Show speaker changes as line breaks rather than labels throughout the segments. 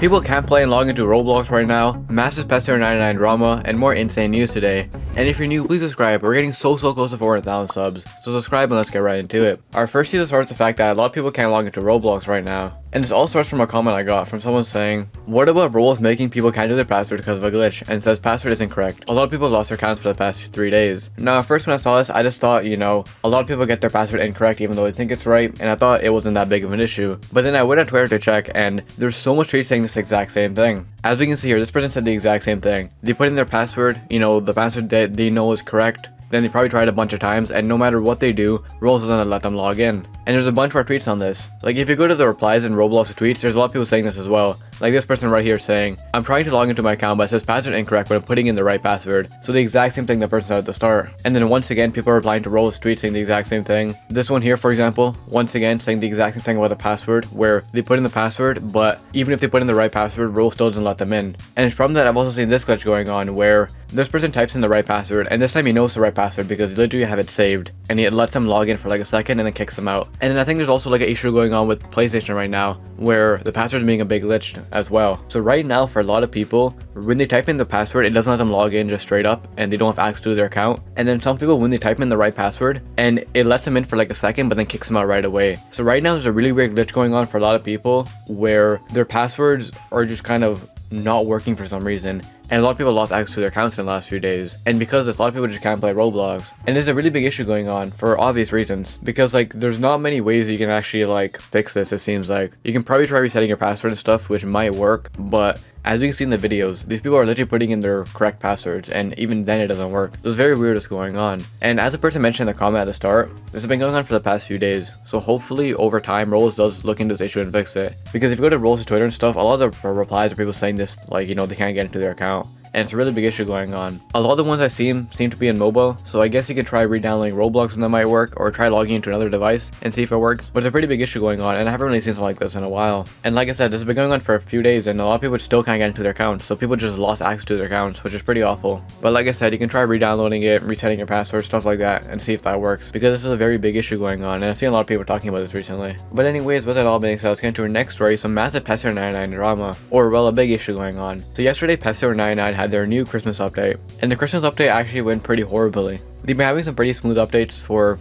People can't play and log into Roblox right now, massive Pet Simulator 99 drama, and more insane news today. And if you're new, please subscribe. We're getting so close to 400,000 subs, so subscribe and let's get right into it. Our first news starts with the fact that a lot of people can't log into Roblox right now. And this all starts from a comment I got from someone saying, "What about Roblox making people can't do their password because of a glitch?" and says password is incorrect. A lot of people lost their accounts for the past 3 days. Now at first when I saw this, I just thought, a lot of people get their password incorrect even though they think it's right, and I thought it wasn't that big of an issue. But then I went on Twitter to check, and there's so much tweets saying this exact same thing. As we can see here, this person said the exact same thing. They put in their password, the password that they know is correct. Then they probably tried a bunch of times, and no matter what they do, Roblox doesn't let them log in. And there's a bunch more tweets on this. Like if you go to the replies in Roblox tweets, there's a lot of people saying this as well. Like this person right here saying, "I'm trying to log into my account but it says password incorrect but I'm putting in the right password." So the exact same thing the person said at the start. And then once again, people are replying to Roblox tweets saying the exact same thing. This one here, for example, once again saying the exact same thing about the password, where they put in the password, but even if they put in the right password, Roblox still doesn't let them in. And from that, I've also seen this glitch going on where this person types in the right password, and this time he knows the right password because he literally have it saved, and it lets him log in for like a second and then kicks him out. And then I think there's also like an issue going on with PlayStation right now where the password is being a big glitch as well. So right now for a lot of people, when they type in the password, it doesn't let them log in just straight up and they don't have access to their account. And then some people, when they type in the right password, and it lets them in for like a second but then kicks them out right away. So right now there's a really weird glitch going on for a lot of people where their passwords are just kind of not working for some reason, and a lot of people lost access to their accounts in the last few days. And because of this, a lot of people just can't play Roblox. And there's a really big issue going on for obvious reasons, because like there's not many ways you can actually like fix this. It seems like you can probably try resetting your password and stuff, which might work, but as we can see in the videos, these people are literally putting in their correct passwords, and even then it doesn't work. So it's very weird what's going on. And as a person mentioned in the comment at the start, this has been going on for the past few days. So hopefully over time, Roblox does look into this issue and fix it. Because if you go to Roblox's Twitter and stuff, a lot of the replies are people saying this, like, they can't get into their account. And it's a really big issue going on. A lot of the ones I've seen seem to be in mobile, so I guess you can try re-downloading Roblox and that might work, or try logging into another device and see if it works. But it's a pretty big issue going on, and I haven't really seen something like this in a while. And like I said, this has been going on for a few days, and a lot of people still can't get into their accounts, so people just lost access to their accounts, which is pretty awful. But like I said, you can try re-downloading it, resetting your password, stuff like that, and see if that works, because this is a very big issue going on, and I've seen a lot of people talking about this recently. But anyways, with that all being said, let's get into our next story, some massive Pet Simulator 99 drama, or well, a big issue going on. So yesterday, Pet Simulator 99 had their new Christmas update, and the Christmas update actually went pretty horribly. They've been having some pretty smooth updates for,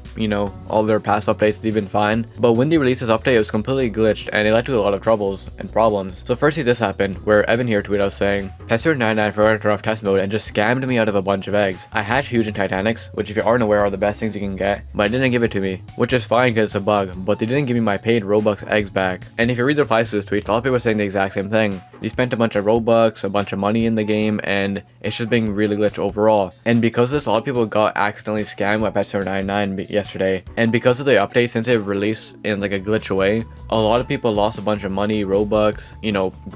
all their past updates. They've been fine. But when they released this update, it was completely glitched and it led to a lot of troubles and problems. So firstly, this happened where Evan here tweeted out saying, "Pet Simulator 99 forgot to turn off test mode and just scammed me out of a bunch of eggs. I hatched huge and Titanics, which if you aren't aware are the best things you can get, but it didn't give it to me, which is fine because it's a bug, but they didn't give me my paid Robux eggs back." And if you read the replies to this tweet, a lot of people are saying the exact same thing. They spent a bunch of Robux, a bunch of money in the game, and it's just being really glitched overall. And because of this, a lot of people got accidentally scammed by Pet Simulator 99 yesterday. And because of the update, since it released in like a glitch way, a lot of people lost a bunch of money, Robux,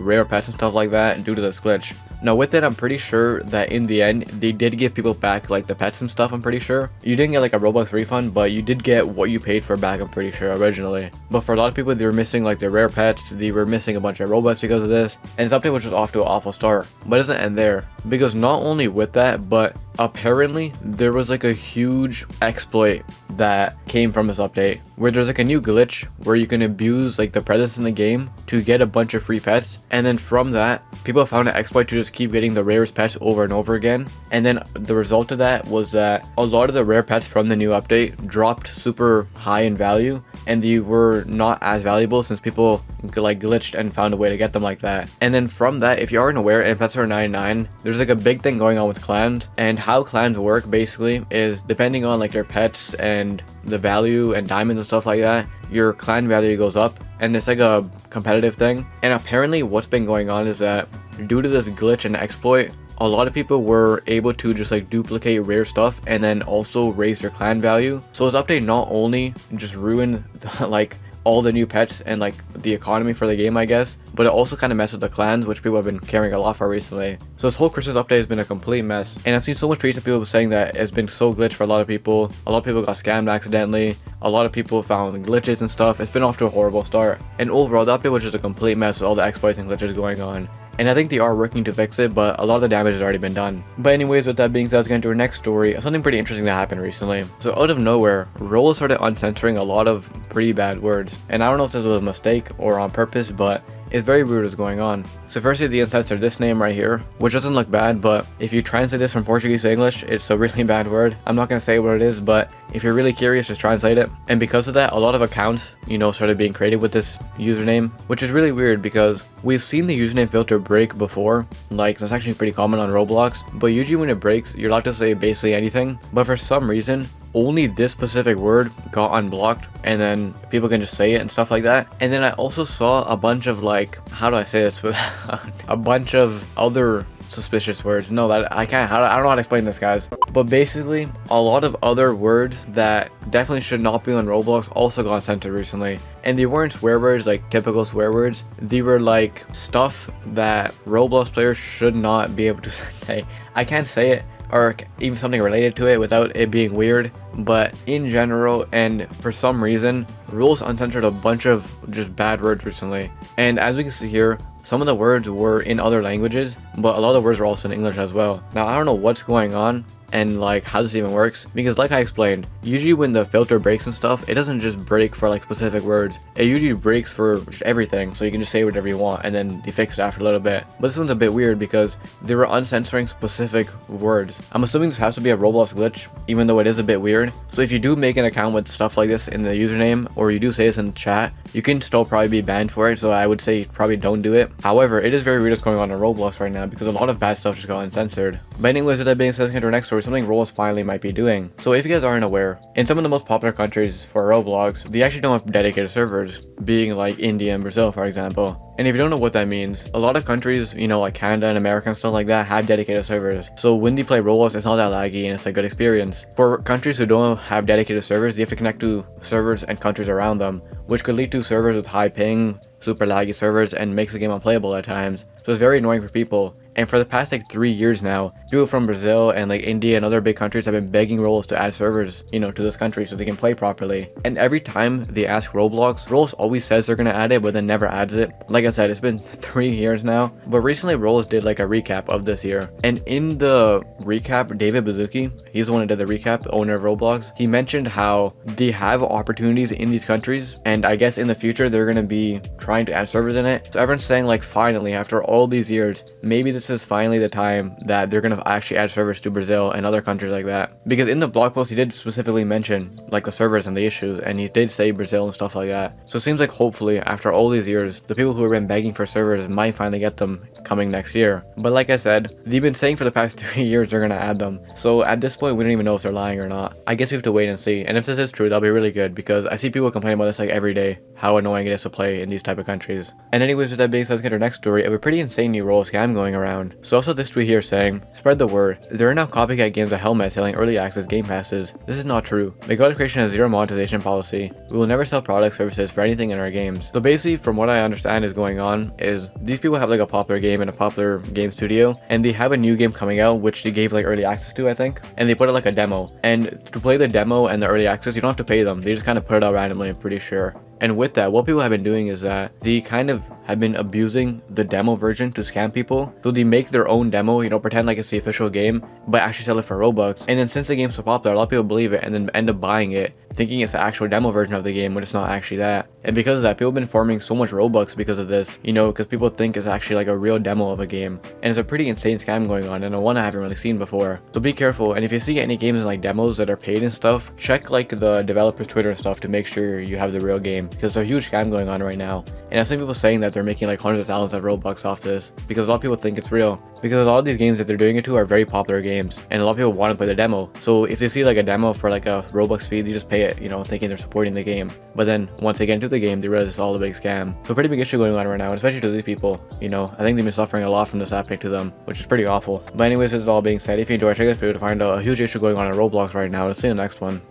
rare pets and stuff like that due to this glitch. Now with it, I'm pretty sure that in the end, they did give people back like the pets and stuff, I'm pretty sure. You didn't get like a Robux refund, but you did get what you paid for back, I'm pretty sure, originally. But for a lot of people, they were missing like their rare pets, they were missing a bunch of Robux because of this, and this update was just off to an awful start. But it doesn't end there, because not only with that, but apparently there was like a huge exploit that came from this update, where there's like a new glitch where you can abuse like the presence in the game to get a bunch of free pets, and then from that, people found an exploit to just keep getting the rarest pets over and over again. And then the result of that was that a lot of the rare pets from the new update dropped super high in value, and they were not as valuable since people like glitched and found a way to get them like that. And then from that, if you aren't aware, in Pet Simulator 99 there's like a big thing going on with clans, and how clans work basically is depending on like their pets and the value and diamonds and stuff like that, your clan value goes up, and it's like a competitive thing. And apparently what's been going on is that due to this glitch and exploit, a lot of people were able to just like duplicate rare stuff and then also raise their clan value. So this update not only just ruined like all the new pets and like the economy for the game, I guess, but it also kind of messed with the clans, which people have been caring a lot for recently. So this whole Christmas update has been a complete mess, and I've seen so much tweets of people saying that it's been so glitched for a lot of people. A lot of people got scammed accidentally, a lot of people found glitches and stuff. It's been off to a horrible start, and overall the update was just a complete mess with all the exploits and glitches going on. And I think they are working to fix it, but a lot of the damage has already been done. But anyways, with that being said, let's get into our next story, something pretty interesting that happened recently. So out of nowhere, Roblox started uncensoring a lot of pretty bad words, and I don't know if this was a mistake or on purpose, but It's very weird what's going on. So firstly, the uncensored this name right here, which doesn't look bad, but if you translate this from Portuguese to English, it's a really bad word. I'm not gonna say what it is, but if you're really curious, just translate it. And because of that, a lot of accounts, started being created with this username, which is really weird because we've seen the username filter break before. Like, that's actually pretty common on Roblox, but usually when it breaks, you're allowed to say basically anything. But for some reason, only this specific word got unblocked, and then people can just say it and stuff like that. And then I also saw a bunch of, like, how do I say this a bunch of other suspicious words. No, that I can't. I don't know how to explain this, guys. But basically, a lot of other words that definitely should not be on Roblox also got censored recently. And they weren't swear words, like typical swear words. They were like stuff that Roblox players should not be able to say. I can't say it, or even something related to it without it being weird. But in general, and for some reason, Rules uncensored a bunch of just bad words recently. And as we can see here, some of the words were in other languages, but a lot of the words were also in English as well. Now, I don't know what's going on and like how this even works, because like I explained, usually when the filter breaks and stuff, it doesn't just break for like specific words. It usually breaks for everything, so you can just say whatever you want and then they fix it after a little bit. But this one's a bit weird because they were uncensoring specific words. I'm assuming this has to be a Roblox glitch, even though it is a bit weird. So if you do make an account with stuff like this in the username, or you do say this in the chat, you can still probably be banned for it, so I would say probably don't do it. However, it is very weird what's going on in Roblox right now because a lot of bad stuff just got uncensored. But anyways, with that being said, let's get to our next story, something Roblox finally might be doing. So if you guys aren't aware, in some of the most popular countries for Roblox, they actually don't have dedicated servers, being like India and Brazil, for example. And if you don't know what that means, a lot of countries, like Canada and America and stuff like that, have dedicated servers. So when they play Roblox, it's not that laggy and it's a good experience. For countries who don't have dedicated servers, they have to connect to servers and countries around them, which could lead to servers with high ping, super laggy servers, and makes the game unplayable at times. So it's very annoying for people. And for the past like 3 years now, people from Brazil and like India and other big countries have been begging Roblox to add servers, to this country so they can play properly. And every time they ask Roblox always says they're gonna add it, but then never adds it. Like I said, it's been 3 years now. But recently Roblox did like a recap of this year. And in the recap, David Bazuki, he's the one who did the recap, the owner of Roblox, he mentioned how they have opportunities in these countries, and I guess in the future they're gonna be trying to add servers in it. So everyone's saying like finally, after all these years, maybe this is finally the time that they're gonna actually add servers to Brazil and other countries like that. Because in the blog post he did specifically mention like the servers and the issues, and he did say Brazil and stuff like that. So it seems like hopefully after all these years, the people who have been begging for servers might finally get them coming next year. But like I said, they've been saying for the past 3 years they're gonna add them. So at this point we don't even know if they're lying or not. I guess we have to wait and see. And if this is true, that'll be really good, because I see people complain about this like every day, how annoying it is to play in these type of countries. And anyways, with that being said, let's get to our next story of a pretty insane new role scam going around. So also this tweet here saying, spread the word. There are now copycat games with helmets selling early access game passes. This is not true. Content Creation has zero monetization policy. We will never sell product services for anything in our games. So basically, from what I understand is going on is these people have like a popular game in a popular game studio, and they have a new game coming out which they gave like early access to, I think, and they put it like a demo. And to play the demo and the early access, you don't have to pay them. They just kind of put it out randomly, I'm pretty sure. And with that, what people have been doing is that they kind of have been abusing the demo version to scam people. So they make their own demo, pretend like it's the official game, but actually sell it for Robux. And then since the game's so popular, a lot of people believe it and then end up buying it, thinking it's the actual demo version of the game when it's not actually that. And because of that, people have been farming so much Robux because of this, because people think it's actually like a real demo of a game. And it's a pretty insane scam going on, and one I haven't really seen before. So be careful, and if you see any games like demos that are paid and stuff, check like the developer's Twitter and stuff to make sure you have the real game, because there's a huge scam going on right now. And I've seen people saying that they're making like hundreds of thousands of Robux off this, because a lot of people think it's real. Because a lot of these games that they're doing it to are very popular games, and a lot of people want to play the demo. So if they see like a demo for like a Robux fee, they just pay it, thinking they're supporting the game. But then once they get into the game, they realize it's all a big scam. So pretty big issue going on right now, and especially to these people, I think they've been suffering a lot from this happening to them, which is pretty awful. But anyways, with it all being said, if you enjoyed, check this video to find out a huge issue going on in Roblox right now, and see you in the next one.